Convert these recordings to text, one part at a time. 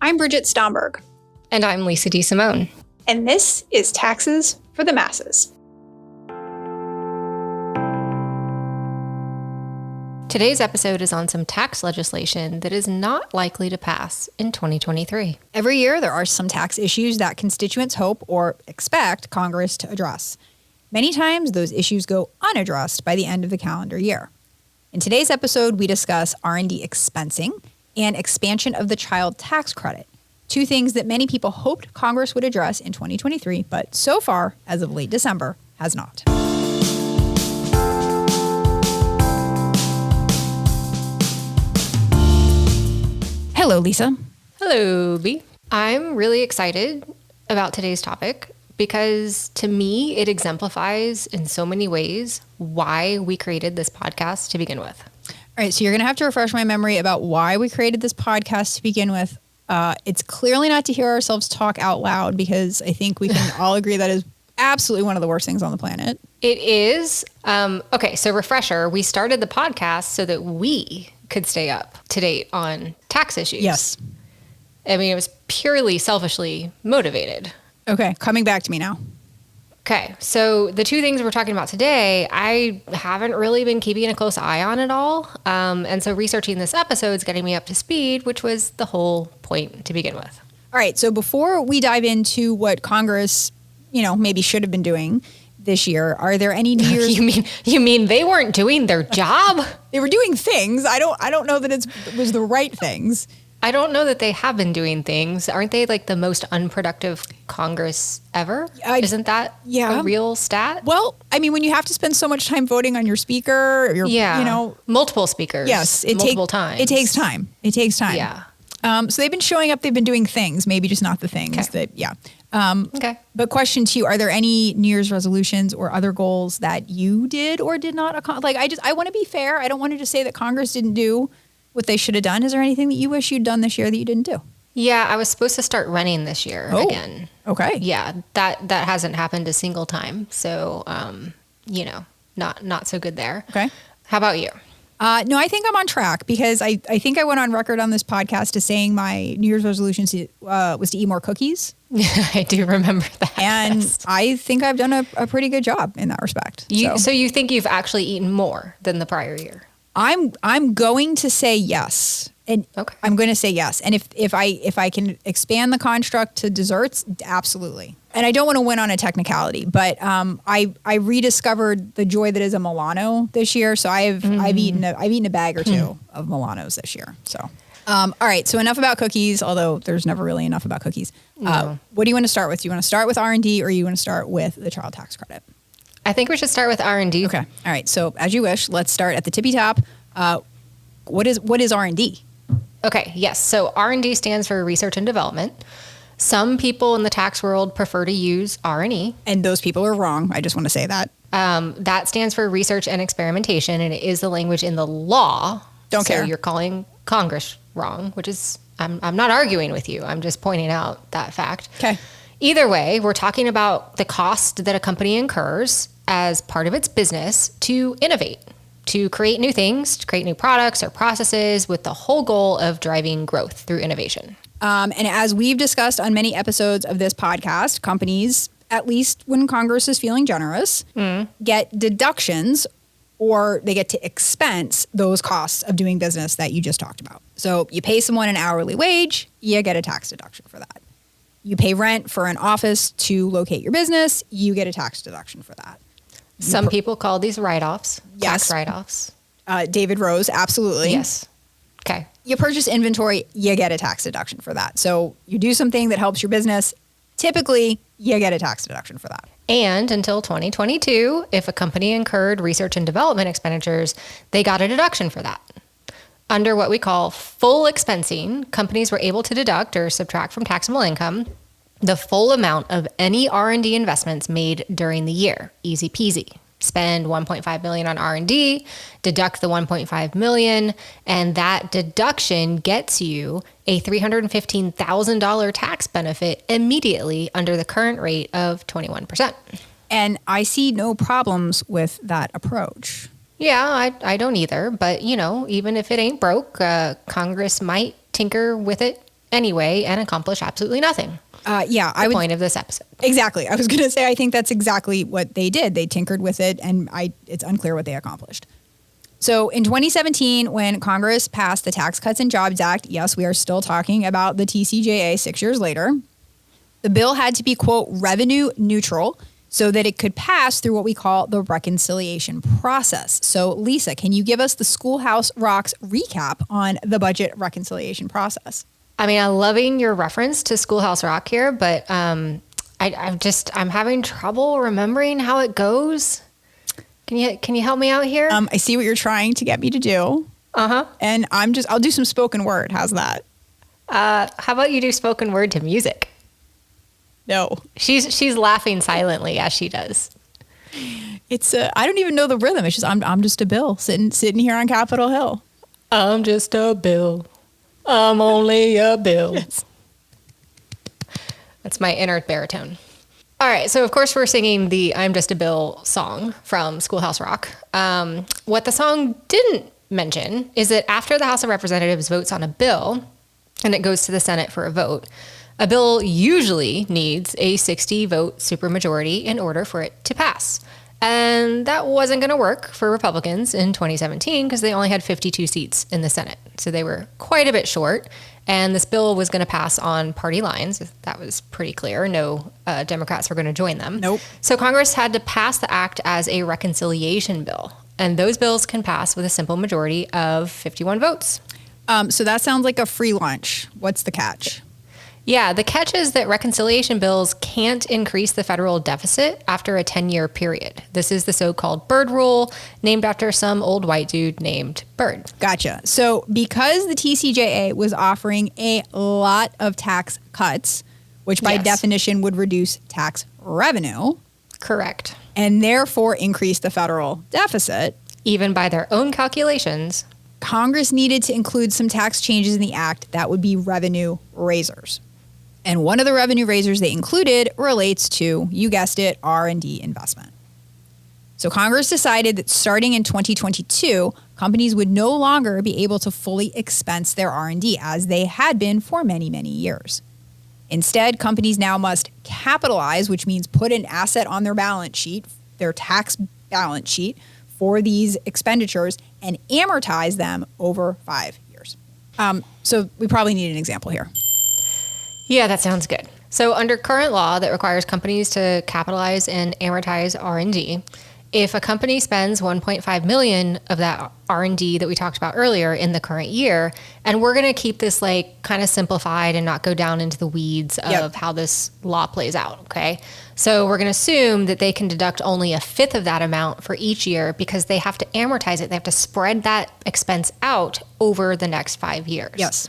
I'm Bridget Stomberg. And I'm Lisa DeSimone. And this is Taxes for the Masses. Today's episode is on some tax legislation that is not likely to pass in 2023. Every year, there are some tax issues that constituents hope or expect Congress to address. Many times, those issues go unaddressed by the end of the calendar year. In today's episode, we discuss R&D expensing and expansion of the child tax credit, two things that many people hoped Congress would address in 2023, but so far, as of late December, has not. Hello, Lisa. Hello, B. I'm really excited about today's topic because to me, it exemplifies in so many ways why we created this podcast to begin with. All right, so you're going to have to refresh my memory about why we created this podcast to begin with. It's clearly not to hear ourselves talk out loud because I think we can all agree that is absolutely one of the worst things on the planet. It is. Okay, so refresher, we started the podcast so that we could stay up to date on tax issues. Yes. I mean, it was purely selfishly motivated. Okay, coming back to me now. Okay, so the two things we're talking about today, I haven't really been keeping a close eye on at all. And so researching this episode is getting me up to speed, which was the whole point to begin with. All right, so before we dive into what Congress, maybe should have been doing this year, are there any New Year's... You mean they weren't doing their job? They were doing things. I don't know that it was the right things. I don't know that they have been doing things. Aren't they like the most unproductive Congress ever? Isn't that a real stat? Well, I mean, when you have to spend so much time voting on your speaker, multiple speakers. Yes. Multiple times. It takes time. Yeah. So they've been showing up, they've been doing things, maybe just not the things Okay. But question to you, are there any New Year's resolutions or other goals that you did or did not accomplish? I want to be fair. I don't want to just say that Congress didn't do what they should have done. Is there anything that you wish you'd done this year that you didn't do? Yeah, I was supposed to start running this year again. Okay. Yeah, that hasn't happened a single time. So, not so good there. Okay. How about you? No, I think I'm on track because I think I went on record on this podcast as saying my New Year's resolution was to eat more cookies. I do remember that. And yes. I think I've done a pretty good job in that respect. So you think you've actually eaten more than the prior year? I'm going to say yes. And okay. I'm going to say yes. And if I can expand the construct to desserts, absolutely. And I don't want to win on a technicality, but I rediscovered the joy that is a Milano this year. So I've eaten a bag or two of Milanos this year. So all right. So enough about cookies, although there's never really enough about cookies. No. What do you want to start with? Do you want to start with R&D or you want to start with the child tax credit? I think we should start with R&D. Okay. All right. So as you wish, let's start at the tippy top. What is R&D? Okay. Yes. So R&D stands for research and development. Some people in the tax world prefer to use R&E. And those people are wrong. I just want to say that. That stands for research and experimentation, and it is the language in the law. Don't care. So you're calling Congress wrong, which is, I'm not arguing with you. I'm just pointing out that fact. Okay. Either way, we're talking about the cost that a company incurs as part of its business to innovate, to create new things, to create new products or processes with the whole goal of driving growth through innovation. And as we've discussed on many episodes of this podcast, companies, at least when Congress is feeling generous, get deductions or they get to expense those costs of doing business that you just talked about. So you pay someone an hourly wage, you get a tax deduction for that. You pay rent for an office to locate your business, you get a tax deduction for that. Some people call these write-offs, Yes. tax write-offs. David Rose, absolutely. Yes. Okay. You purchase inventory, you get a tax deduction for that. So you do something that helps your business, typically you get a tax deduction for that. And until 2022, if a company incurred research and development expenditures, they got a deduction for that. Under what we call full expensing, companies were able to deduct or subtract from taxable income the full amount of any R&D investments made during the year. Easy peasy. Spend $1.5 million on R&D, deduct the $1.5 million, and that deduction gets you a $315,000 tax benefit immediately under the current rate of 21%. And I see no problems with that approach. Yeah, I don't either. But, you know, even if it ain't broke, Congress might tinker with it anyway and accomplish absolutely nothing. I would Point of this episode. exactly. I was going to say I think that's exactly what they did. They tinkered with it, and it's unclear what they accomplished. So in 2017, when Congress passed the Tax Cuts and Jobs Act, yes, we are still talking about the TCJA 6 years later, the bill had to be, quote, revenue neutral so that it could pass through what we call the reconciliation process. So Lisa, can you give us the Schoolhouse Rocks recap on the budget reconciliation process? I mean, I'm loving your reference to Schoolhouse Rock here, but I'm having trouble remembering how it goes. Can you help me out here? I see what you're trying to get me to do. And I'll do some spoken word. How's that? How about you do spoken word to music? No. She's laughing silently as she does. It's I don't even know the rhythm. It's just I'm just a Bill sitting here on Capitol Hill. I'm just a Bill. I'm only a Bill. Yes. That's my inner baritone. All right, so of course we're singing the I'm Just a Bill song from Schoolhouse Rock. What the song didn't mention is that after the House of Representatives votes on a bill and it goes to the Senate for a vote, a bill usually needs a 60-vote supermajority in order for it to pass. And that wasn't going to work for Republicans in 2017 because they only had 52 seats in the Senate. So they were quite a bit short. And this bill was going to pass on party lines. That was pretty clear. No Democrats were going to join them. Nope. So Congress had to pass the act as a reconciliation bill. And those bills can pass with a simple majority of 51 votes. So that sounds like a free lunch. What's the catch? Yeah, the catch is that reconciliation bills can't increase the federal deficit after a 10-year period. This is the so-called Byrd Rule, named after some old white dude named Byrd. Gotcha. So because the TCJA was offering a lot of tax cuts, which by Yes. definition would reduce tax revenue, Correct. and therefore increase the federal deficit, Even by their own calculations, Congress needed to include some tax changes in the act that would be revenue raisers. And one of the revenue raisers they included relates to, you guessed it, R&D investment. So Congress decided that starting in 2022, companies would no longer be able to fully expense their R&D as they had been for many, many years. Instead, companies now must capitalize, which means put an asset on their balance sheet, their tax balance sheet, for these expenditures and amortize them over 5 years. So we probably need an example here. yeah, that sounds good. So under current law that requires companies to capitalize and amortize R&D, if a company spends 1.5 million of that R&D that we talked about earlier in the current year, and we're going to keep this like kind of simplified and not go down into the weeds of how this law plays out, okay? So we're going to assume that they can deduct only a fifth of that amount for each year because they have to amortize it. They have to spread that expense out over the next 5 years. Yes.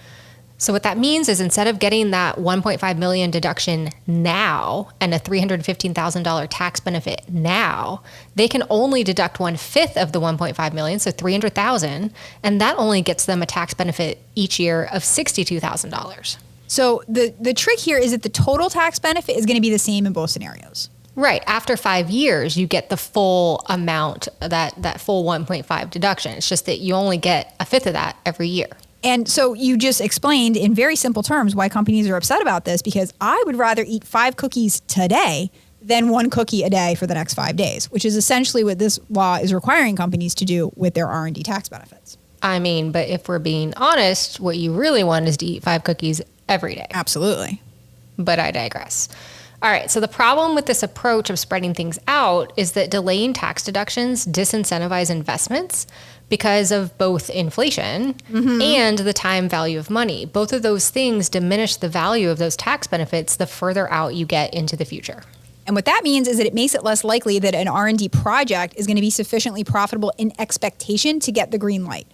So what that means is instead of getting that 1.5 million deduction now and a $315,000 tax benefit now, they can only deduct 1/5 of the 1.5 million, so 300,000, and that only gets them a tax benefit each year of $62,000. So the trick here is that the total tax benefit is going to be the same in both scenarios. Right. After 5 years, you get the full amount, that full 1.5 deduction. It's just that you only get a fifth of that every year. And so you just explained in very simple terms why companies are upset about this, because I would rather eat 5 cookies today than 1 cookie a day for the next 5 days, which is essentially what this law is requiring companies to do with their R&D tax benefits. I mean, but if we're being honest, what you really want is to eat 5 cookies every day. Absolutely. But I digress. All right, so the problem with this approach of spreading things out is that delaying tax deductions disincentivize investments because of both inflation and the time value of money. Both of those things diminish the value of those tax benefits the further out you get into the future. And what that means is that it makes it less likely that an R&D project is going to be sufficiently profitable in expectation to get the green light.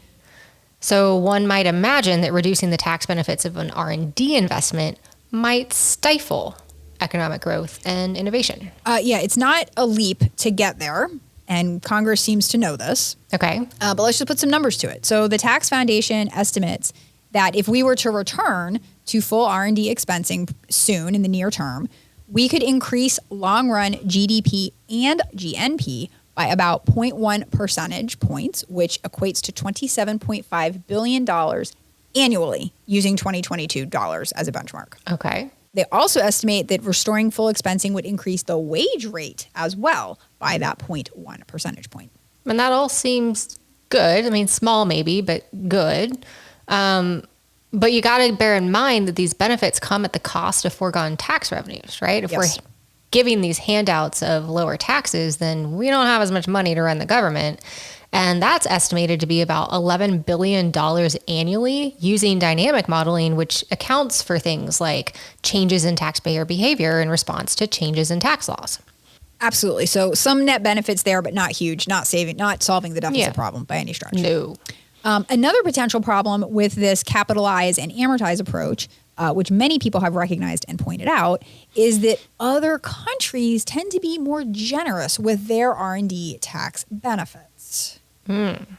So one might imagine that reducing the tax benefits of an R&D investment might stifle economic growth and innovation. Yeah, it's not a leap to get there, and Congress seems to know this. Okay. But let's just put some numbers to it. So the Tax Foundation estimates that if we were to return to full R&D expensing soon in the near term, we could increase long-run GDP and GNP by about 0.1 percentage points, which equates to $27.5 billion annually using 2022 dollars as a benchmark. Okay. They also estimate that restoring full expensing would increase the wage rate as well by that 0.1 percentage point. And that all seems good. I mean, small maybe, but good. But you got to bear in mind that these benefits come at the cost of foregone tax revenues, right? If Yes. we're giving these handouts of lower taxes, then we don't have as much money to run the government. And that's estimated to be about $11 billion annually using dynamic modeling, which accounts for things like changes in taxpayer behavior in response to changes in tax laws. Absolutely. So some net benefits there, but not huge, not solving the deficit Yeah. problem by any stretch. No. Another potential problem with this capitalize and amortize approach, which many people have recognized and pointed out, is that other countries tend to be more generous with their R&D tax benefits.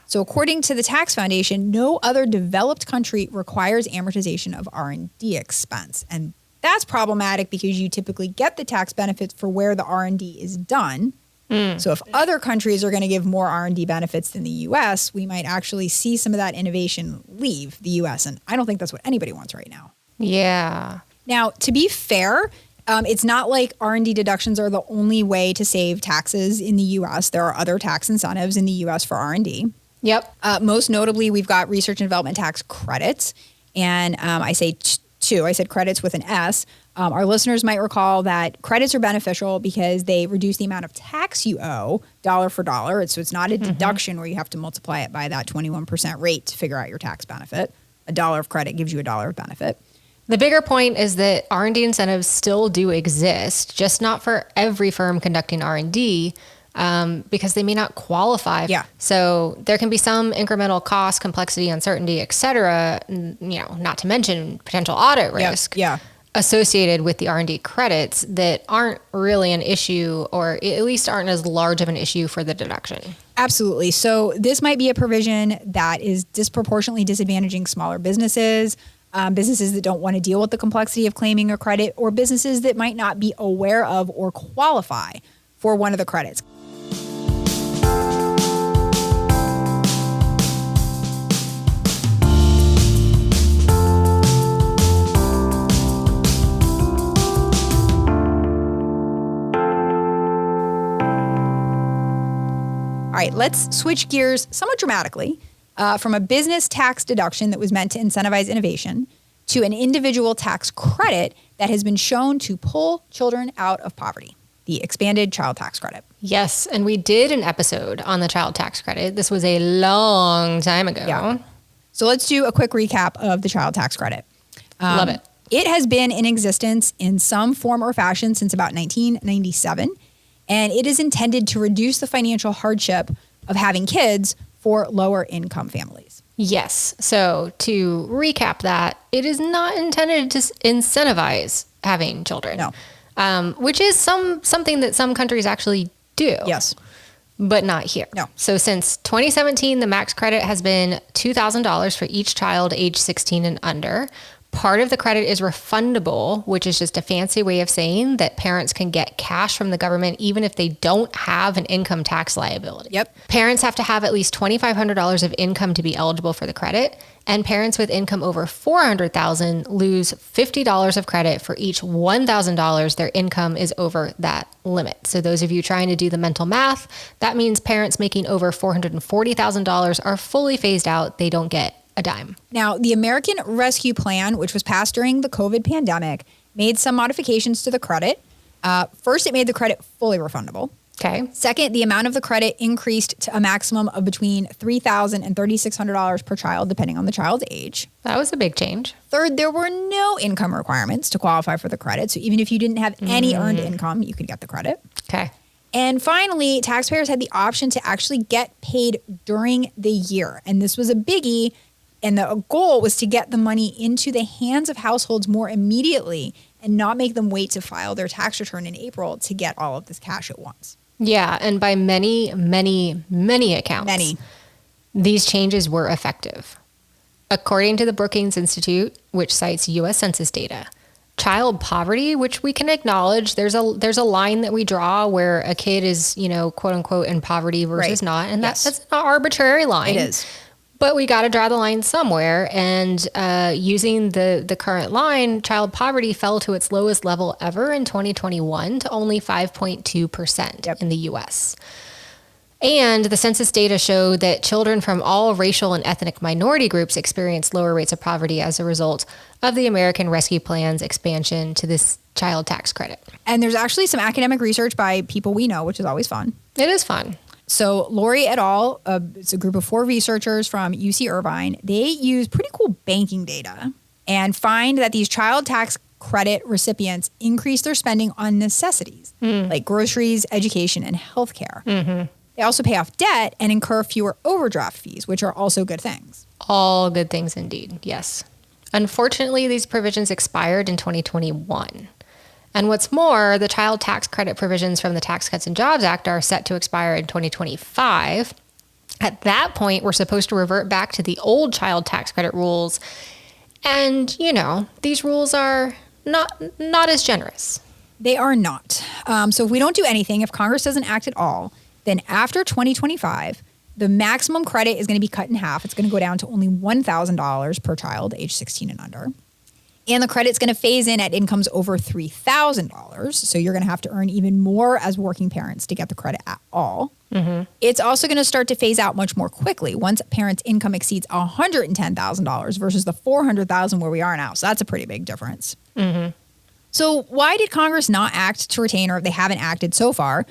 So according to the Tax Foundation, no other developed country requires amortization of R&D expense. And that's problematic because you typically get the tax benefits for where the R&D is done. So if other countries are going to give more R&D benefits than the U.S., we might actually see some of that innovation leave the U.S. And I don't think that's what anybody wants right now. Yeah. Now, to be fair, it's not like R&D deductions are the only way to save taxes in the U.S. There are other tax incentives in the U.S. for R&D. Yep. Most notably, we've got research and development tax credits. And I say two, I said credits with an S. Our listeners might recall that credits are beneficial because they reduce the amount of tax you owe dollar for dollar. So it's not a deduction where you have to multiply it by that 21% rate to figure out your tax benefit. A dollar of credit gives you a dollar of benefit. The bigger point is that R&D incentives still do exist, just not for every firm conducting R&D, because they may not qualify. Yeah. So there can be some incremental cost, complexity, uncertainty, et cetera, not to mention potential audit risk Yeah. associated with the R&D credits that aren't really an issue, or at least aren't as large of an issue for the deduction. Absolutely. So this might be a provision that is disproportionately disadvantaging smaller businesses, businesses that don't want to deal with the complexity of claiming a credit, or businesses that might not be aware of or qualify for one of the credits. All right, let's switch gears somewhat dramatically from a business tax deduction that was meant to incentivize innovation to an individual tax credit that has been shown to pull children out of poverty, the expanded child tax credit. Yes, and we did an episode on the child tax credit. This was a long time ago. Yeah. So let's do a quick recap of the child tax credit. Love it. It has been in existence in some form or fashion since about 1997, and it is intended to reduce the financial hardship of having kids for lower income families. Yes. So to recap that, it is not intended to incentivize having children. No. Which is something that some countries actually do. Yes. But not here. No. So since 2017, the max credit has been $2,000 for each child age 16 and under. Part of the credit is refundable, which is just a fancy way of saying that parents can get cash from the government even if they don't have an income tax liability. Yep. Parents have to have at least $2,500 of income to be eligible for the credit, and parents with income over $400,000 lose $50 of credit for each $1,000 their income is over that limit. So those of you trying to do the mental math, that means parents making over $440,000 are fully phased out. They don't get a dime. Now, the American Rescue Plan, which was passed during the COVID pandemic, made some modifications to the credit. First, it made the credit fully refundable. Okay. Second, the amount of the credit increased to a maximum of between $3,000 and $3,600 per child, depending on the child's age. That was a big change. Third, there were no income requirements to qualify for the credit. So even if you didn't have any earned income, you could get the credit. Okay. And finally, taxpayers had the option to actually get paid during the year. And this was a biggie. And the goal was to get the money into the hands of households more immediately and not make them wait to file their tax return in April to get all of this cash at once. Yeah. And by many accounts, these changes were effective. According to the Brookings Institute, which cites U.S. Census data, child poverty, which we can acknowledge, there's a line that we draw where a kid is, quote unquote, in poverty versus not. And that's an arbitrary line. It is. But we got to draw the line somewhere. And using the current line, child poverty fell to its lowest level ever in 2021 to only 5.2% in the U.S. And the census data showed that children from all racial and ethnic minority groups experienced lower rates of poverty as a result of the American Rescue Plan's expansion to this child tax credit. And there's actually some academic research by people we know, which is always fun. It is fun. So Lori et al., it's a group of 4 researchers from UC Irvine. They use pretty cool banking data and find that these child tax credit recipients increase their spending on necessities like groceries, education, and healthcare. Mm-hmm. They also pay off debt and incur fewer overdraft fees, which are also good things. All good things indeed, yes. Unfortunately, these provisions expired in 2021. And what's more, the child tax credit provisions from the Tax Cuts and Jobs Act are set to expire in 2025. At that point, we're supposed to revert back to the old child tax credit rules. And, these rules are not as generous. They are not. So if we don't do anything, if Congress doesn't act at all, then after 2025, the maximum credit is going to be cut in half. It's going to go down to only $1,000 per child, age 16 and under. And the credit's going to phase in at incomes over $3,000. So you're going to have to earn even more as working parents to get the credit at all. Mm-hmm. It's also going to start to phase out much more quickly once a parent's income exceeds $110,000 versus the $400,000 where we are now. So that's a pretty big difference. Mm-hmm. So why did Congress not act to retain, or they haven't acted so far,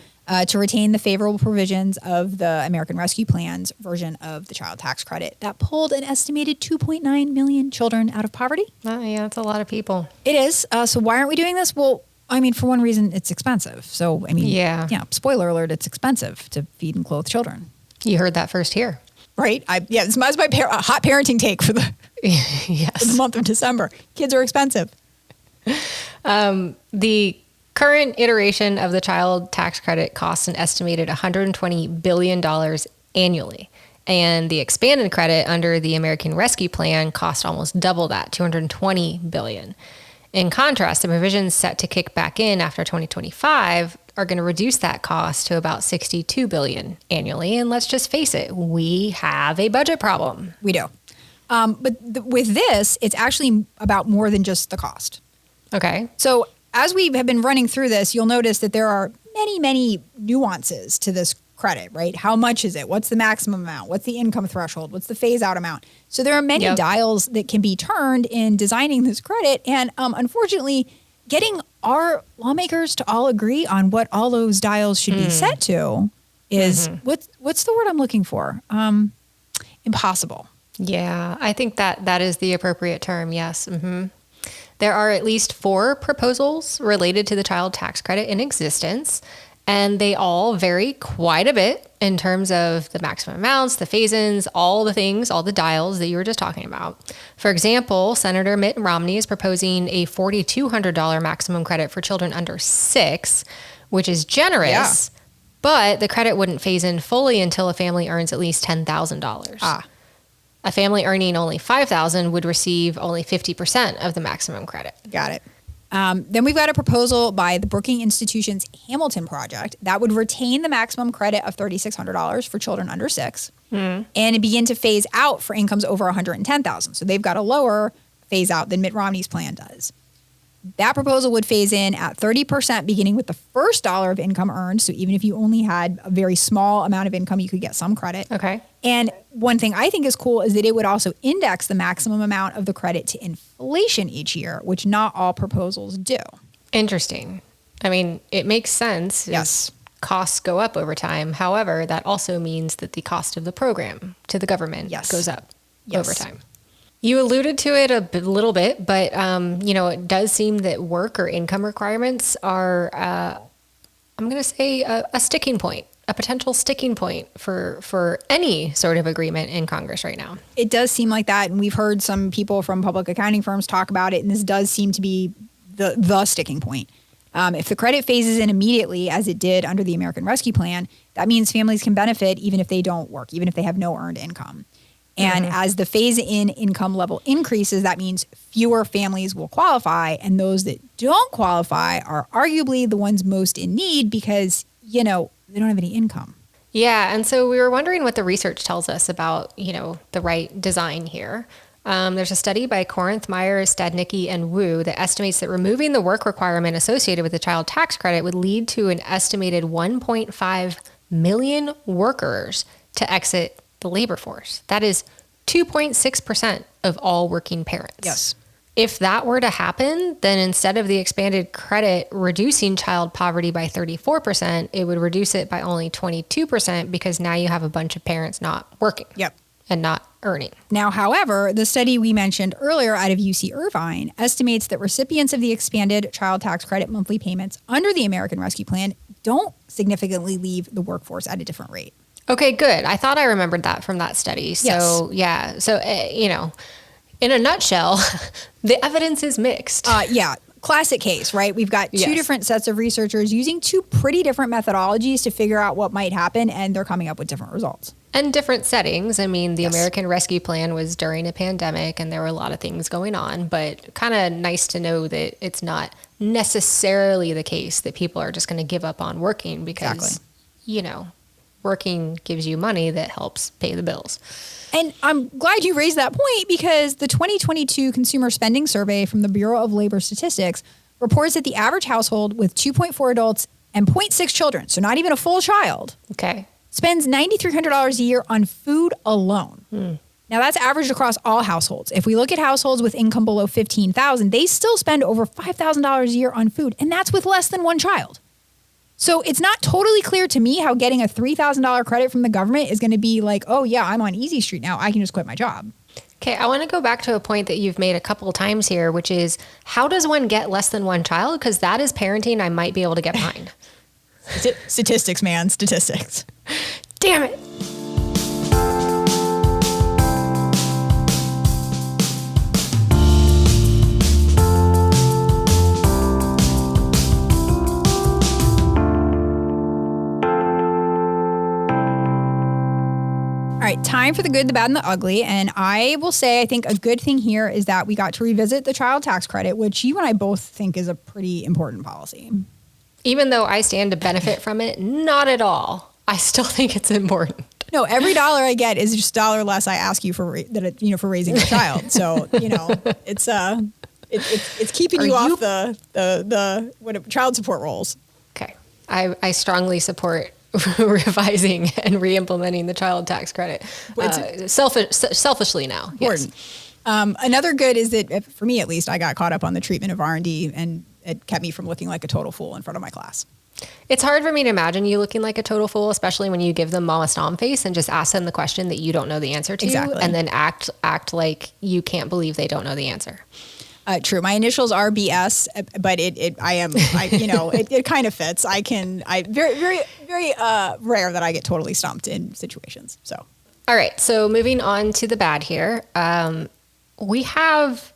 to retain the favorable provisions of the American Rescue Plan's version of the child tax credit that pulled an estimated 2.9 million children out of poverty? Oh, yeah, that's a lot of people. It is. So why aren't we doing this? Well, for one reason, it's expensive. So, yeah, spoiler alert, it's expensive to feed and clothe children. You heard that first here. Right? This is my hot parenting take for the, yes. for the month of December. Kids are expensive. The current iteration of the child tax credit costs an estimated $120 billion annually. And the expanded credit under the American Rescue Plan cost almost double that, $220 billion. In contrast, the provisions set to kick back in after 2025 are going to reduce that cost to about $62 billion annually. And let's just face it, we have a budget problem. We do. With this, it's actually about more than just the cost. Okay. So as we have been running through this, you'll notice that there are many, many nuances to this credit, right? How much is it? What's the maximum amount? What's the income threshold? What's the phase out amount? So there are many dials that can be turned in designing this credit. And unfortunately, getting our lawmakers to all agree on what all those dials should be set to is, what's the word I'm looking for? Impossible. Yeah, I think that is the appropriate term. Yes. Mm-hmm. There are at least 4 proposals related to the child tax credit in existence, and they all vary quite a bit in terms of the maximum amounts, the phase-ins, all the things, all the dials that you were just talking about. For example, Senator Mitt Romney is proposing a $4,200 maximum credit for children under 6, which is generous, but the credit wouldn't phase in fully until a family earns at least $10,000. A family earning only $5,000 would receive only 50% of the maximum credit. Got it. Then we've got a proposal by the Brookings Institution's Hamilton Project that would retain the maximum credit of $3,600 for children under 6 and begin to phase out for incomes over $110,000. So they've got a lower phase out than Mitt Romney's plan does. That proposal would phase in at 30% beginning with the first dollar of income earned. So even if you only had a very small amount of income, you could get some credit. Okay. And one thing I think is cool is that it would also index the maximum amount of the credit to inflation each year, which not all proposals do. Interesting. It makes sense. Yes. Costs go up over time. However, that also means that the cost of the program to the government goes up over time. You alluded to it a little bit, but, it does seem that work or income requirements are, I'm going to say, a sticking point, a potential sticking point for any sort of agreement in Congress right now. It does seem like that, and we've heard some people from public accounting firms talk about it, and this does seem to be the sticking point. If the credit phases in immediately, as it did under the American Rescue Plan, that means families can benefit even if they don't work, even if they have no earned income. And as the phase-in income level increases, that means fewer families will qualify. And those that don't qualify are arguably the ones most in need because, they don't have any income. Yeah, and so we were wondering what the research tells us about, the right design here. There's a study by Corinth, Myers, Stadnicki, and Wu that estimates that removing the work requirement associated with the child tax credit would lead to an estimated 1.5 million workers to exit the labor force. That is 2.6% of all working parents. Yes. If that were to happen, then instead of the expanded credit reducing child poverty by 34%, it would reduce it by only 22% because now you have a bunch of parents not working. Yep. And not earning. Now, however, the study we mentioned earlier out of UC Irvine estimates that recipients of the expanded child tax credit monthly payments under the American Rescue Plan don't significantly leave the workforce at a different rate. Okay, good. I thought I remembered that from that study. So, yeah. So, in a nutshell, the evidence is mixed. Yeah. Classic case, right? We've got two different sets of researchers using two pretty different methodologies to figure out what might happen, and they're coming up with different results. And different settings. I mean, the American Rescue Plan was during a pandemic and there were a lot of things going on, but kind of nice to know that it's not necessarily the case that people are just going to give up on working because, working gives you money that helps pay the bills. And I'm glad you raised that point because the 2022 Consumer Spending Survey from the Bureau of Labor Statistics reports that the average household with 2.4 adults and 0.6 children, so not even a full child, spends $9,300 a year on food alone. Now that's averaged across all households. If we look at households with income below $15,000, they still spend over $5,000 a year on food, and that's with less than one child. So it's not totally clear to me how getting a $3,000 credit from the government is going to be like, oh yeah, I'm on Easy Street now. I can just quit my job. Okay, I want to go back to a point that you've made a couple of times here, which is how does one get less than one child? Because that is parenting I might be able to get behind. Statistics, man. Statistics. Damn it. All right, time for the good, the bad, and the ugly. And I will say, I think a good thing here is that we got to revisit the child tax credit, which you and I both think is a pretty important policy. Even though I stand to benefit from it, not at all. I still think it's important. No, every dollar I get is just a dollar less I ask you for for raising a child. So it's keeping you off the child support rolls. Okay, I strongly support revising and re-implementing the child tax credit. Selfishly now. Important. Yes. Another good is that, for me at least, I got caught up on the treatment of R&D, and it kept me from looking like a total fool in front of my class. It's hard for me to imagine you looking like a total fool, especially when you give them mama stomp face and just ask them the question that you don't know the answer to, and then act like you can't believe they don't know the answer. True. My initials are BS, but it kind of fits. Very rare that I get totally stumped in situations. So, all right. So moving on to the bad here, we have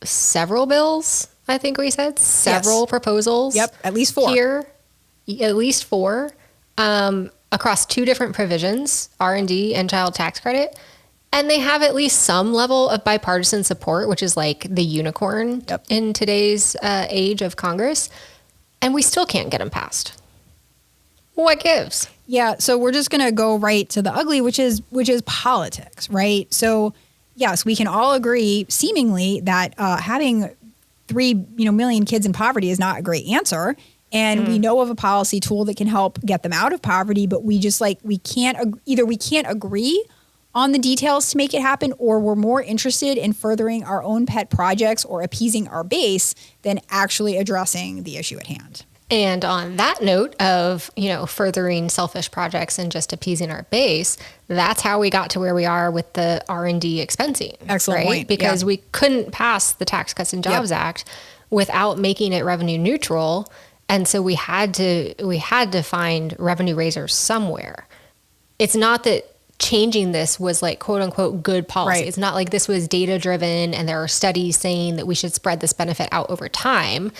several bills. I think we said several proposals. Yep, at least four here. At least four across two different provisions, R&D and child tax credit. And they have at least some level of bipartisan support, which is like the unicorn in today's age of Congress. And we still can't get them passed. What gives? Yeah, so we're just going to go right to the ugly, which is politics, right? So, yes, we can all agree, seemingly, that having 3 million kids in poverty is not a great answer. And we know of a policy tool that can help get them out of poverty, but we can't agree on the details to make it happen, or we're more interested in furthering our own pet projects or appeasing our base than actually addressing the issue at hand. And on that note of, furthering selfish projects and just appeasing our base, that's how we got to where we are with the R&D expensing. Excellent point. Because we couldn't pass the Tax Cuts and Jobs Act without making it revenue neutral. And so we had to find revenue raisers somewhere. It's not that changing this was like quote unquote good policy. Right. It's not like this was data driven and there are studies saying that we should spread this benefit out over time.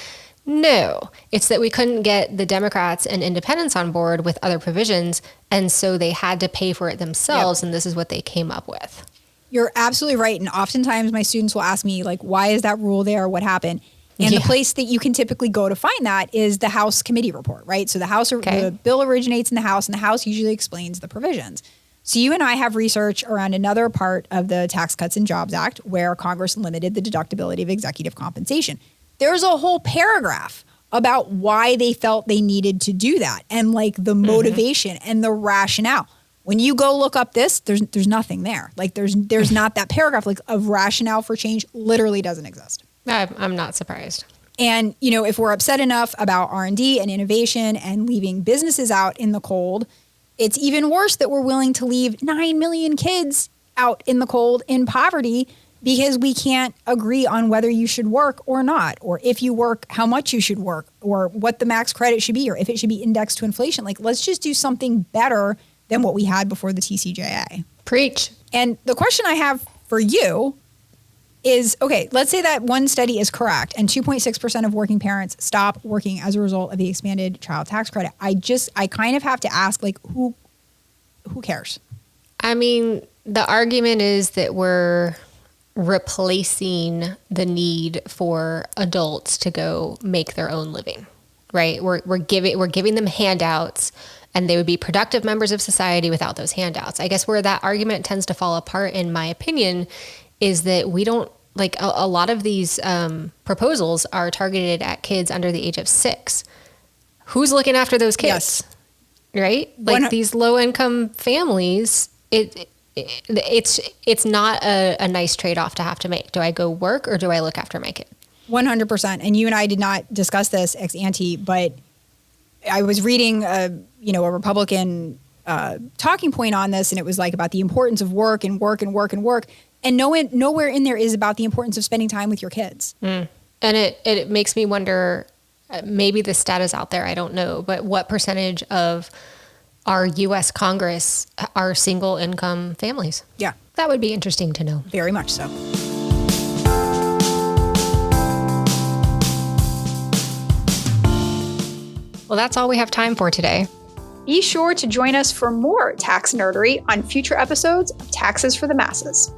No, it's that we couldn't get the Democrats and independents on board with other provisions. And so they had to pay for it themselves. And this is what they came up with. You're absolutely right. And oftentimes my students will ask me, like, why is that rule there? What happened? And the Yeah. place that you can typically go to find that is the House committee report, right? So Okay. the bill originates in the House, and the House usually explains the provisions. So you and I have research around another part of the Tax Cuts and Jobs Act where Congress limited the deductibility of executive compensation. There's a whole paragraph about why they felt they needed to do that and like the motivation and the rationale. When you go look up this, there's nothing there. Like there's not that paragraph like of rationale for change literally doesn't exist. I'm not surprised. And, you know, if we're upset enough about R&D and innovation and leaving businesses out in the cold, it's even worse that we're willing to leave 9 million kids out in the cold in poverty because we can't agree on whether you should work or not, or if you work, how much you should work, or what the max credit should be, or if it should be indexed to inflation. Like, let's just do something better than what we had before the TCJA. Preach. And the question I have for you is, okay, let's say that one study is correct and 2.6% of working parents stop working as a result of the expanded child tax credit. I kind of have to ask, like, who cares? I mean, the argument is that we're replacing the need for adults to go make their own living, right? We're giving them handouts, and they would be productive members of society without those handouts. I guess where that argument tends to fall apart, in my opinion, is that we don't like a lot of these proposals are targeted at kids under the age of 6. Who's looking after those kids? Yes. Right? Like these low income families, it's not a nice trade-off to have to make. Do I go work or do I look after my kid? 100%. And you and I did not discuss this ex ante, but I was reading a Republican talking point on this, and it was like about the importance of work and work and work and work. And nowhere in there is about the importance of spending time with your kids. And it makes me wonder, maybe the stat is out there, I don't know, but what percentage of our U.S. Congress are single income families? Yeah, That would be interesting to know. very much so. Well, that's all we have time for today. Be sure to join us for more tax nerdery on future episodes of Taxes for the Masses.